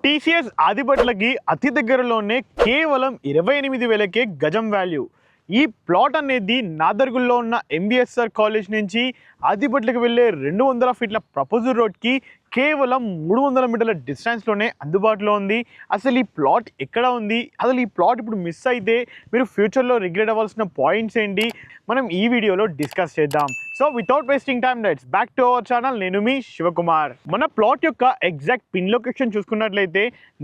TCS ఆదిబట్లకి అతి దగ్గరలోనే కేవలం 28,000కే గజం వాల్యూ. ఈ ప్లాట్ అనేది నాదర్గుల్లో ఉన్న ఎంబీఎస్ఆర్ కాలేజ్ నుంచి ఆదిబట్లకు వెళ్ళే 200 ఫీట్ల ప్రపోజల్ రోడ్కి కేవలం 300 మీటర్ల డిస్టెన్స్లోనే అందుబాటులో ఉంది. అసలు ఈ ప్లాట్ ఎక్కడ ఉంది, అసలు ఈ ప్లాట్ ఇప్పుడు మిస్ అయితే మీరు ఫ్యూచర్లో రిగ్రెట్ అవ్వాల్సిన పాయింట్స్ ఏంటి, మనం ఈ వీడియోలో డిస్కస్ చేద్దాం. So without wasting time let's back to our channel. నేను మీ శివకుమార్. మన ప్లాట్ యొక్క ఎగ్జాక్ట్ పిన్ లొకేషన్ చూసుకున్నట్లయితే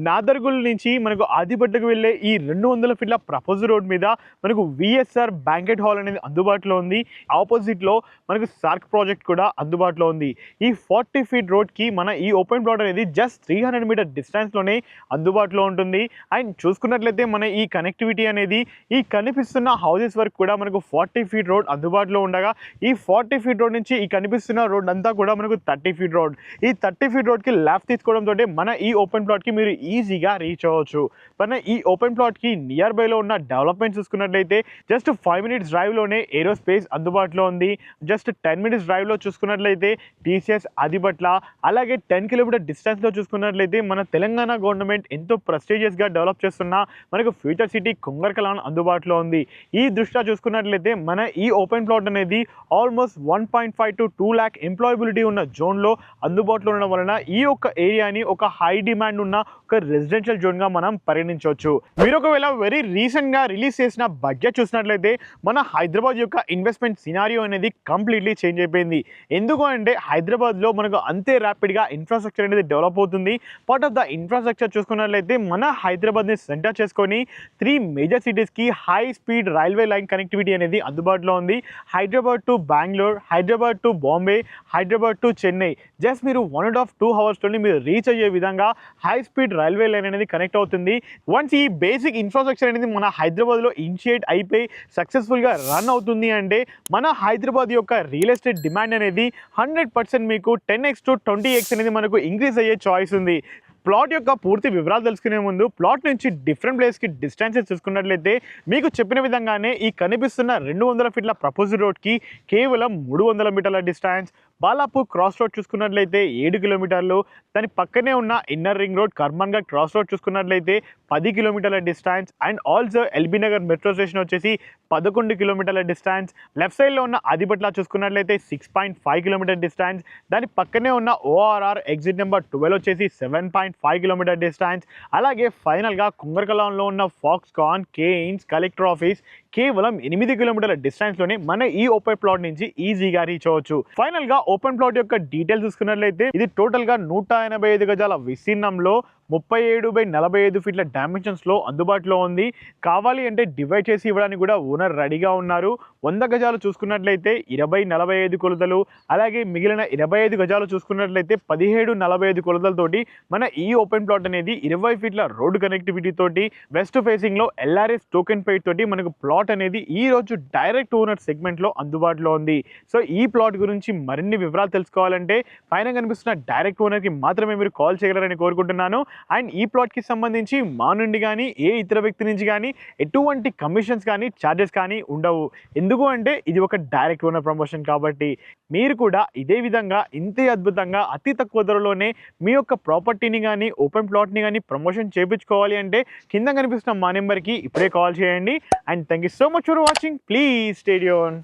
నాదర్గుల్ నుంచి మనకు ఆదిబట్లకు వెళ్ళే ఈ 200 ఫీట్ల ప్రపోజల్ రోడ్ మీద మనకు విఎస్ఆర్ బ్యాంకెట్ హాల్ అనేది అందుబాటులో ఉంది. ఆపోజిట్లో మనకు సార్క్ ప్రాజెక్ట్ కూడా అందుబాటులో ఉంది. ఈ 40 ఫీట్ రోడ్కి మన ఈ ఓపెన్ ప్లాట్ అనేది జస్ట్ 300 మీటర్ డిస్టెన్స్లోనే అందుబాటులో ఉంటుంది. అండ్ చూసుకున్నట్లయితే మన ఈ కనెక్టివిటీ అనేది ఈ కనిపిస్తున్న హౌసెస్ వరకు కూడా మనకు 40 ఫీట్ రోడ్ అందుబాటులో ఉండగా, ఈ 40 ఫీట్ రోడ్ నుంచి ఈ కనిపిస్తున్న రోడ్ అంతా కూడా మనకు 30 ఫీట్ రోడ్. ఈ 30 ఫీట్ రోడ్కి లెఫ్ట్ తీసుకోవడంతో మన ఈ ఓపెన్ ప్లాట్కి మీరు ఈజీగా రీచ్ అవ్వచ్చు. మన ఈ ఓపెన్ ప్లాట్కి నియర్ బైలో ఉన్న డెవలప్మెంట్ చూసుకున్నట్లయితే జస్ట్ 5 మినిట్స్ డ్రైవ్లోనే ఏరోస్పేస్ అందుబాటులో ఉంది. జస్ట్ 10 మినిట్స్ డ్రైవ్లో చూసుకున్నట్లయితే టీసీఎస్ ఆదిబట్ల, అలాగే 10 కిలోమీటర్ డిస్టెన్స్లో చూసుకున్నట్లయితే మన తెలంగాణ గవర్నమెంట్ ఎంతో ప్రెస్టీజియస్గా డెవలప్ చేస్తున్న మనకు ఫ్యూచర్ సిటీ కుంగర్కలాన్ అందుబాటులో ఉంది. ఈ దృష్ట్యా చూసుకున్నట్లయితే మన ఈ ఓపెన్ ప్లాట్ అనేది ఆల్మోస్ట్ 1.5 to 2 lakh ఎంప్లాయబిలిటీ ఉన్న జోన్లో అందుబాటులో ఉండడం వలన ఈ యొక్క ఏరియాని ఒక హై డిమాండ్ ఉన్న ఒక రెసిడెన్షియల్ జోన్గా మనం పరిగణించవచ్చు. మీరు ఒకవేళ వెరీ రీసెంట్గా రిలీజ్ చేసిన బడ్జెట్ చూసినట్లయితే మన హైదరాబాద్ యొక్క ఇన్వెస్ట్మెంట్ సినారియో అనేది కంప్లీట్లీ చేంజ్ అయిపోయింది. ఎందుకు అంటే హైదరాబాద్లో మనకు అంతే ర్యాపిడ్గా ఇన్ఫ్రాస్ట్రక్చర్ అనేది డెవలప్ అవుతుంది. పార్ట్ ఆఫ్ ద ఇన్ఫ్రాస్ట్రక్చర్ చూసుకున్నట్లయితే మన హైదరాబాద్ని సెంటర్ చేసుకొని 3 మేజర్ సిటీస్కి high speed railway line connectivity అనేది అందుబాటులో ఉంది. Hyderabad to Bengaluru, Hyderabad to Bombay, Hyderabad to Chennai just మీరు 1.5-2 అవర్స్లోని మీరు రీచ్ అయ్యే విధంగా హై స్పీడ్ రైల్వే లైన్ అనేది కనెక్ట్ అవుతుంది. వన్స్ ఈ బేసిక్ ఇన్ఫ్రాస్ట్రక్చర్ అనేది మన హైదరాబాద్లో ఇనిషియేట్ అయిపోయి సక్సెస్ఫుల్గా రన్ అవుతుంది అంటే మన హైదరాబాద్ యొక్క రియల్ ఎస్టేట్ డిమాండ్ అనేది 100% మీకు 10x to 20x అనేది మనకు ఇంక్రీజ్ అయ్యే చాయిస్ ఉంది. ప్లాట్ యొక్క పూర్తి వివరాలు తెలుసుకునే ముందు ప్లాట్ నుంచి డిఫరెంట్ ప్లేస్కి డిస్టెన్సెస్ చూసుకున్నట్లయితే మీకు చెప్పిన విధంగానే ఈ కనిపిస్తున్న 200 ఫీట్ల ప్రపోజల్ రోడ్కి కేవలం 300 మీటర్ల డిస్టెన్స్. బాలాపూర్ క్రాస్ రోడ్ చూసుకున్నట్లయితే 7 కిలోమీటర్లు. దాని పక్కనే ఉన్న inner ring road Karmanghat cross road చూసుకున్నట్లయితే 10 కిలోమీటర్ల distance. And also LB Nagar metro station వచ్చేసి 11 కిలోమీటర్ల డిస్టెన్స్. లెఫ్ట్ సైడ్లో ఉన్న ఆదిబట్ల చూసుకున్నట్లయితే 6.5 కిలోమీటర్ డిస్టెన్స్. దాని పక్కనే ఉన్న ఓఆర్ఆర్ ఎగ్జిట్ నెంబర్ 12 వచ్చేసి 7.5 కిలోమీటర్ డిస్టెన్స్. అలాగే ఫైనల్గా కుంగర్కలాన్లో ఉన్న ఫాక్స్కాన్, కేయిన్స్ కలెక్టర్ ఆఫీస్ కేవలం 8 కిలోమీటర్ల డిస్టెన్స్లోనే మన ఈ ఓపెన్ ప్లాట్ నుంచి ఈజీగా రీచ్ అవ్వచ్చు. ఫైనల్గా ఓపెన్ ప్లాట్ యొక్క డీటెయిల్స్ చూసుకున్నట్లయితే ఇది టోటల్గా 185 గజాల విస్తీర్ణంలో 37x45 ఫీట్ల డైమెన్షన్స్లో అందుబాటులో ఉంది. కావాలి అంటే డివైడ్ చేసి ఇవ్వడానికి కూడా ఓనర్ రెడీగా ఉన్నారు. 100 గజాలు చూసుకున్నట్లయితే 20x45 కొలతలు, అలాగే మిగిలిన 25 గజాలు చూసుకున్నట్లయితే 17x45 కొలతలతోటి మన ఈ ఓపెన్ ప్లాట్ అనేది 20 ఫీట్ల రోడ్డు కనెక్టివిటీ తోటి వెస్ట్ ఫేసింగ్లో ఎల్ఆర్ఎస్ టోకెన్ పేడ్ తోటి మనకు ప్లాట్ అనేది ఈ రోజు డైరెక్ట్ ఓనర్ సెగ్మెంట్లో అందుబాటులో ఉంది. సో ఈ ప్లాట్ గురించి మరిన్ని వివరాలు తెలుసుకోవాలంటే పైన కనిపిస్తున్న డైరెక్ట్ ఓనర్కి మాత్రమే మీరు కాల్ చేయగలరని కోరుకుంటున్నాను. అండ్ ఈ ప్లాట్కి సంబంధించి మా నుండి కానీ ఏ ఇతర వ్యక్తి నుంచి కానీ ఎటువంటి కమిషన్స్ కానీ ఛార్జెస్ కానీ ఉండవు. ఎందుకు అంటే ఇది ఒక డైరెక్ట్ ఓనర్ ప్రమోషన్ కాబట్టి. మీరు కూడా ఇదే విధంగా ఇంతే అద్భుతంగా అతి తక్కువ ధరలోనే మీ యొక్క ప్రాపర్టీని కానీ ఓపెన్ ప్లాట్ని కానీ ప్రమోషన్ చేయించుకోవాలి అంటే కింద కనిపిస్తున్న మా నెంబర్కి ఇప్పుడే కాల్ చేయండి. And thank you so much for watching. Please stay tuned.